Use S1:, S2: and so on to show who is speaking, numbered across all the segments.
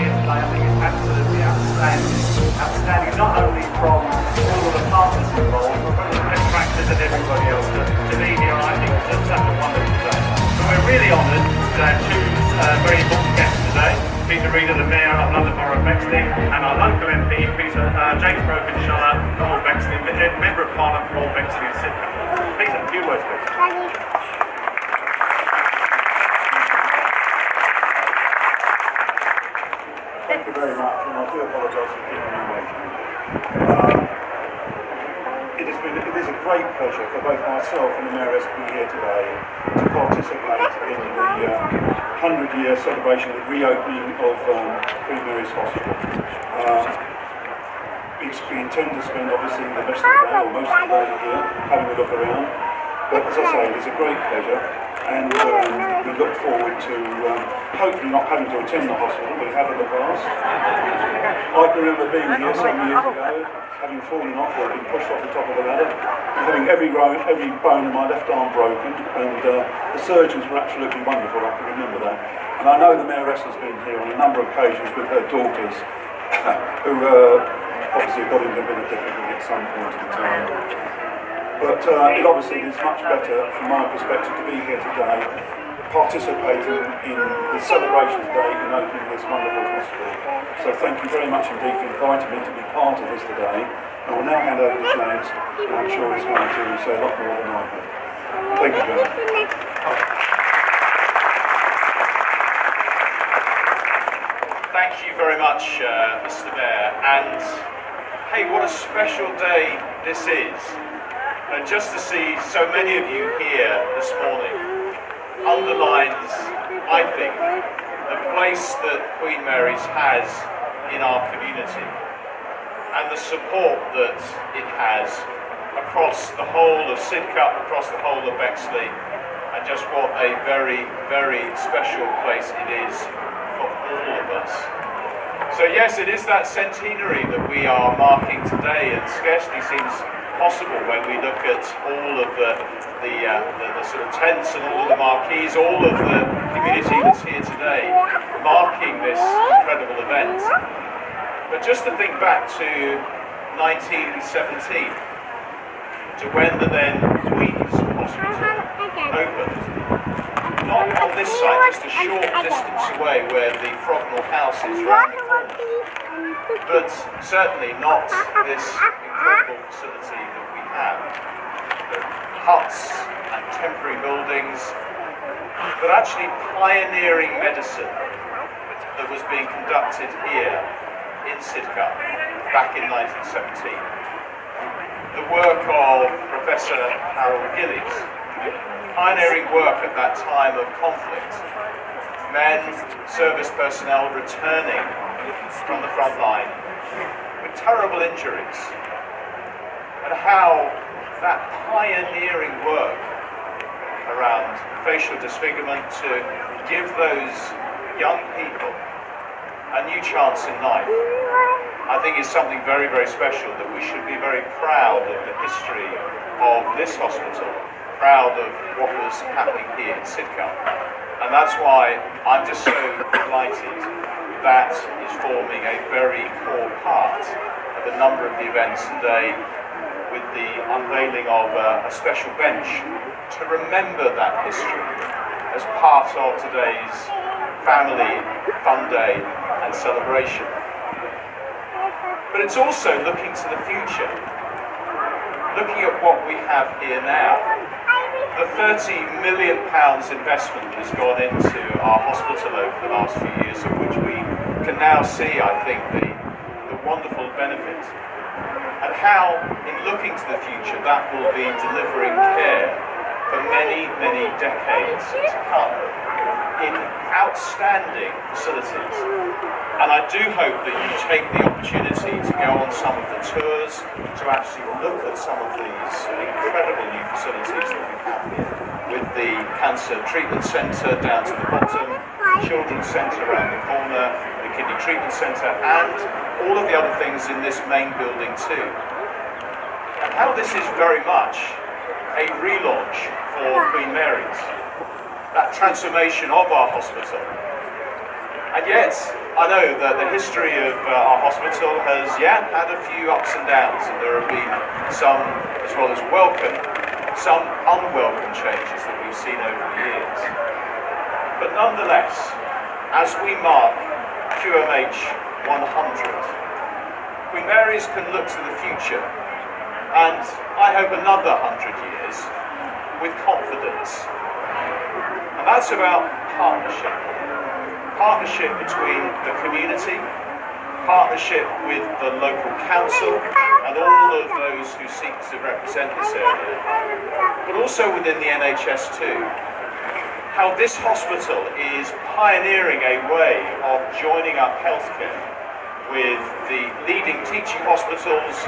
S1: here today, I think it's absolutely outstanding. Outstanding not only from all of the partners involved, but from the best practice and everybody else. To be here, I think it's just such a wonderful day. So we're really honoured to have two very important guests today. Peter Reader, the Mayor of London Borough of Bexley, and our local MP, James Brokenshire, for Bexley, Member of Parliament for Bexley and Sidcup. Peter, a few words, please.
S2: Thank you very much, and I do apologise for keeping you waiting. It is a great pleasure for both myself and the Mayoress to be here today to participate in the 100-year celebration of the reopening of Queen Mary's Hospital. We intend to spend obviously the rest of the day, or most of the day here, having a look around. But as I say, it is a great pleasure, and we look forward to hopefully not having to attend the hospital, but have a look past. I can remember being here some years ago, having fallen off or been pushed off the top of the ladder, and having every bone in my left arm broken, and the surgeons were absolutely wonderful. I can remember that. And I know the Mayoress has been here on a number of occasions with her daughters, who obviously got into a bit of difficulty at some point in time. But it obviously is much better, from my perspective, to be here today, participating in the celebration today in opening this wonderful hospital. So thank you very much indeed for inviting me to be part of this today. I will now hand over to James, and I'm sure he's going to say a lot more than I have. Thank you, James.
S3: Thank you very much, Mr. Mayor. And hey, what a special day this is. And just to see so many of you here this morning underlines, I think, the place that Queen Mary's has in our community and the support that it has across the whole of Sidcup, across the whole of Bexley, and just what a very, very special place it is for all of us. So yes, it is that centenary that we are marking today, and scarcely seems possible when we look at all of the sort of tents and all of the marquees, all of the community that's here today, marking this incredible event. But just to think back to 1917, to when the then Queen's Hospital opened, not on this site, just a short distance away where the Frognall House is round the corner, but certainly not this incredible facility that we have. The huts and temporary buildings, but actually pioneering medicine that was being conducted here in Sidcup back in 1917. The work of Professor Harold Gillies, pioneering work at that time of conflict, men, service personnel returning from the front line with terrible injuries, and how that pioneering work around facial disfigurement to give those young people a new chance in life, I think is something very, very special, that we should be very proud of the history of this hospital, proud of what was happening here in Sidcup. And that's why I'm just so delighted that is forming a very core part of a number of the events today, with the unveiling of a special bench to remember that history as part of today's family fun day and celebration. But it's also looking to the future, looking at what we have here now. The £30 million investment has gone into our hospital over the last few years, of which we can now see, I think, the wonderful benefit, and how, in looking to the future, that will be delivering care for many, many decades to come in outstanding facilities. And I do hope that you take the opportunity to go on some of the tours, to actually look at some of these incredible new facilities that we have here, with the Cancer Treatment Centre down to the bottom, Children's Centre around the corner, the Kidney Treatment Centre, and all of the other things in this main building too. And how this is very much a relaunch for Queen Mary's, that transformation of our hospital, a And yet, I know that the history of our hospital has, had a few ups and downs, and there have been some, as well as welcome, some unwelcome changes that we've seen over the years. But nonetheless, as we mark QMH 100, Queen Mary's can look to the future, and I hope another 100 years, with confidence. And that's about partnership. Partnership between the community, partnership with the local council and all of those who seek to represent this area, but also within the NHS too. How this hospital is pioneering a way of joining up healthcare with the leading teaching hospitals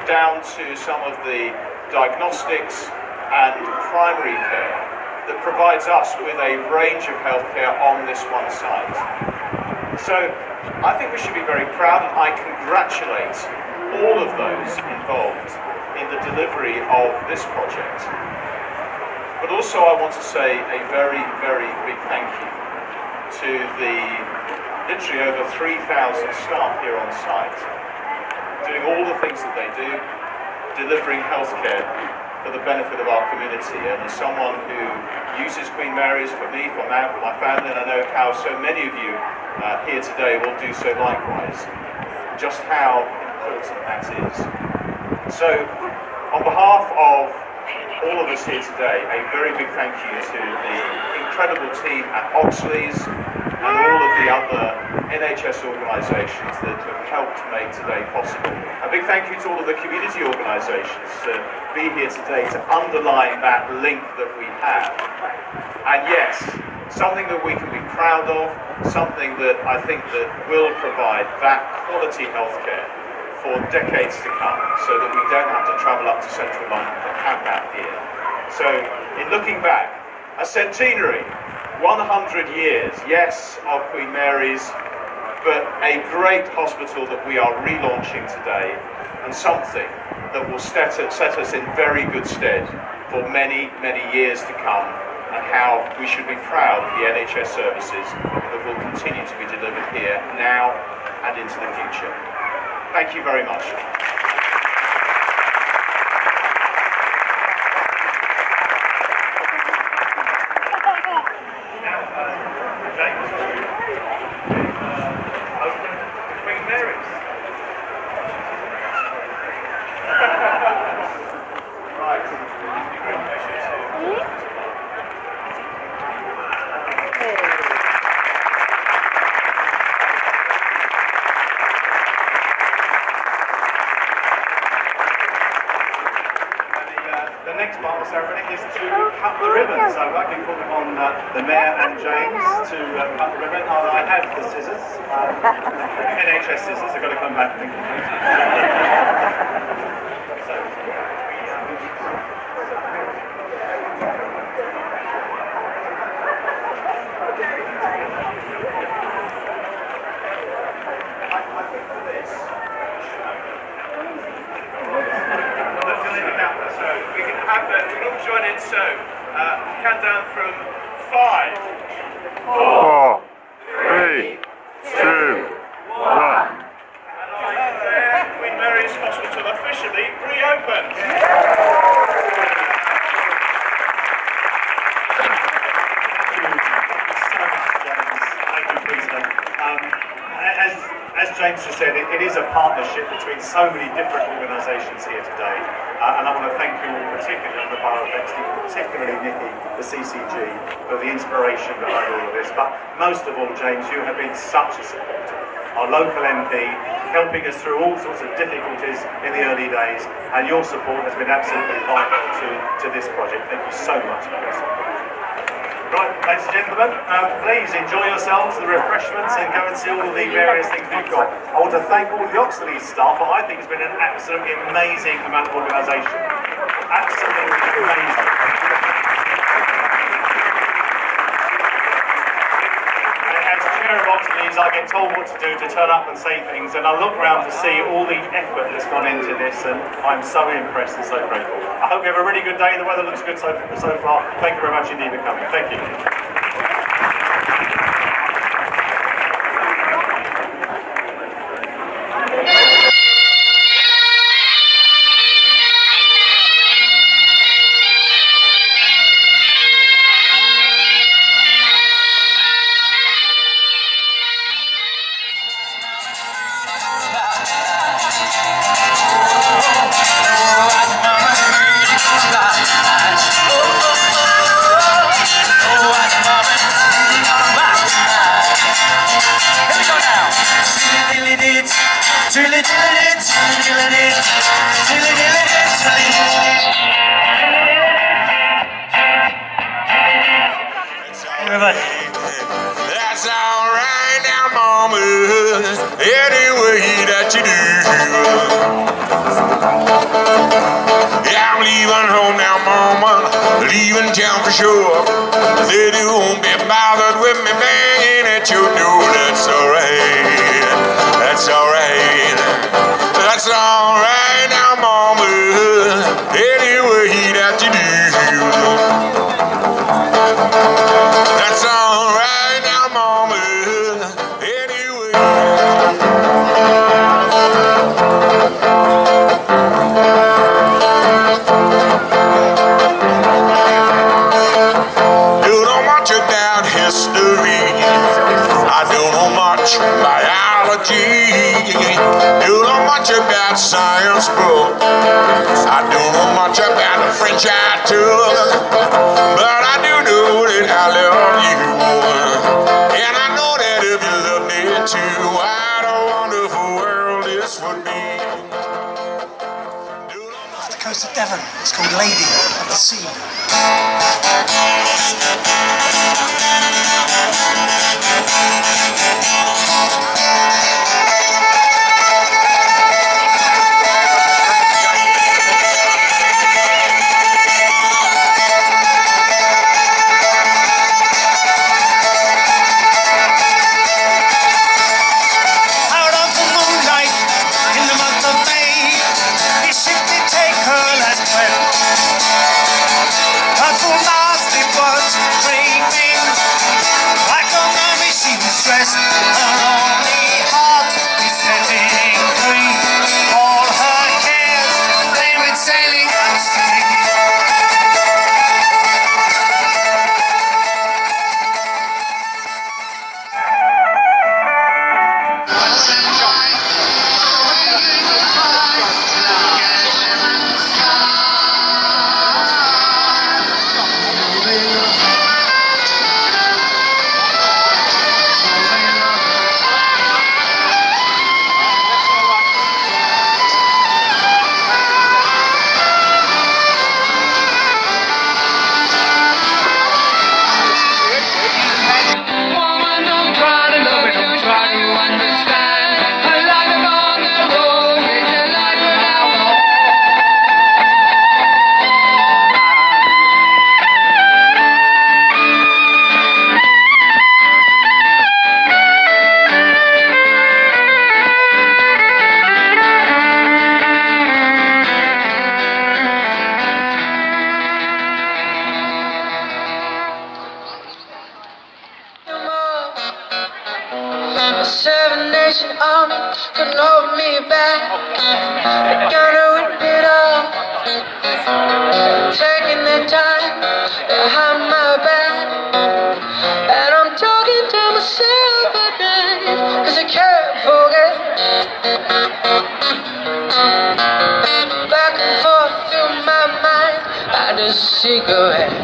S3: down to some of the diagnostics and primary care that provides us with a range of healthcare on this one site. So I think we should be very proud, and I congratulate all of those involved in the delivery of this project. But also I want to say a very, very big thank you to the literally over 3,000 staff here on site, doing all the things that they do, delivering healthcare for the benefit of our community. And as someone who uses Queen Mary's, for me, for my family, and I know how so many of you here today will do so likewise, just how important that is. So, on behalf of all of us here today, a very big thank you to the incredible team at Oxleas and all of the other NHS organisations that have helped make today possible. A big thank you to all of the community organisations to be here today to underline that link that we have. And yes, something that we can be proud of, something that I think that will provide that quality healthcare for decades to come, so that we don't have to travel up to central London to camp out here. So, in looking back, a centenary, 100 years, yes, of Queen Mary's, but a great hospital that we are relaunching today, and something that will set us in very good stead for many, many years to come, and how we should be proud of the NHS services that will continue to be delivered here now and into the future. Thank you very much.
S1: Queen Mary's.
S3: Right.
S4: The next part of the ceremony is to cut the ribbon. So I'd like to call upon the Mayor and James to cut the ribbon. I have the scissors. NHS scissors, they've got to come back. Thank you.
S1: So we can have that, we can all join in. So countdown from 5, 4,
S5: 3, 2, 1.
S1: and I declare Queen Mary's Hospital officially reopened.
S4: As James has said, it is a partnership between so many different organisations here today, and I want to thank you all, particularly on the Borough of Bexley, particularly Nikki, the CCG, for the inspiration behind all of this. But most of all, James, you have been such a supporter. Our local MP, helping us through all sorts of difficulties in the early days, and your support has been absolutely vital to this project. Thank you so much for your support. Right, ladies and gentlemen, please enjoy yourselves, the refreshments, and go and see all of the various things we've got. I want to thank all the Oxleas staff, but I think it's been an absolutely amazing amount of organisation. Absolutely amazing. As chair of Oxleas, I get told what to do, to turn up and say things, and I look around to see all the effort that's gone into this, and I'm so impressed and so grateful. I hope you have a really good day. The weather looks good so far. Thank you very much indeed for coming. Thank you.
S6: That's alright now, mama, any way that you do. Yeah, I'm leaving home now, mama, leaving town for sure. Said you won't be bothered with me banging at your door. That's alright, that's alright, that's alright now, mama, any way that you do. That's alright now, mama, anyway. Don't know much about history. I don't know much biology. Don't know much about science book. I don't know much about the French I took. But I do know that I love you. And I know that if you love me too, what a wonderful world this would be.
S7: Off the coast of Devon, it's called Lady of the Sea. Out of the moonlight in the month of May, he simply take her last breath. Her full mast it was draping, like a mummy she was dressed. Her only heart is setting free. All her cares they went sailing at sea.
S8: Woman, don't try to love it, don't try to understand. Her life on the road is a life without hope. A seven-nation army couldn't hold me back. They're gonna rip it off, taking their time behind my back. And I'm talking to myself at night, 'cause I can't forget. Back and forth through my mind, I just cigarette.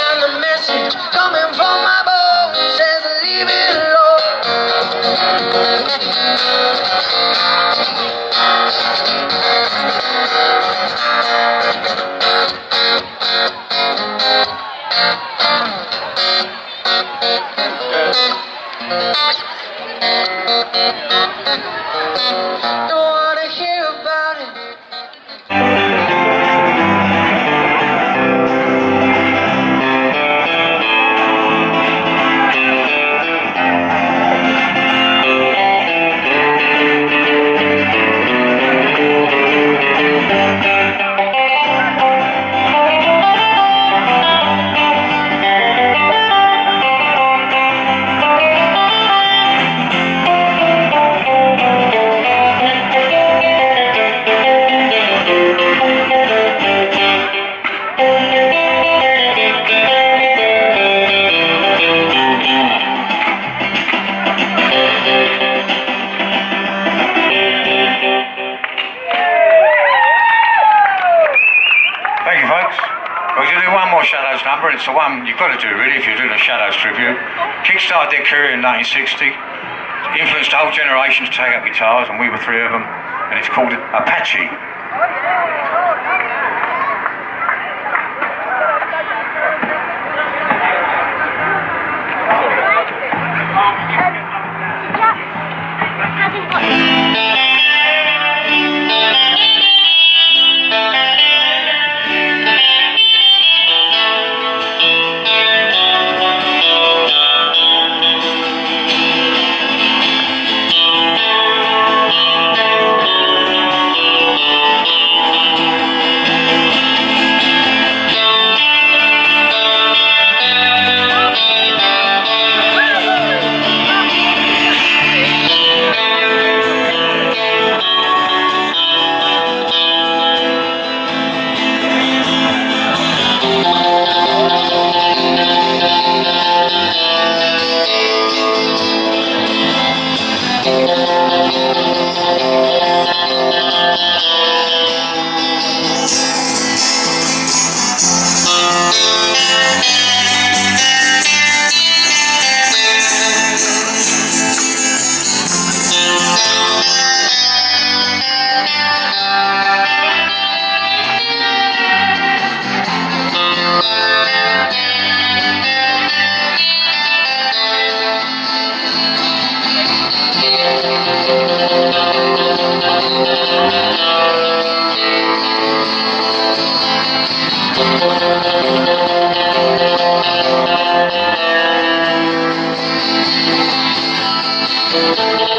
S8: And the message coming from my bones says leave it alone. Don't wanna hear about it.
S9: Thank you, folks. We're going to do one more Shadows number. It's the one you've got to do, really, if you're doing a Shadows tribute. Kickstarted their career in 1960. influenced a whole generation to take up guitars, and we were three of them, and it's called Apache.
S8: Thank you.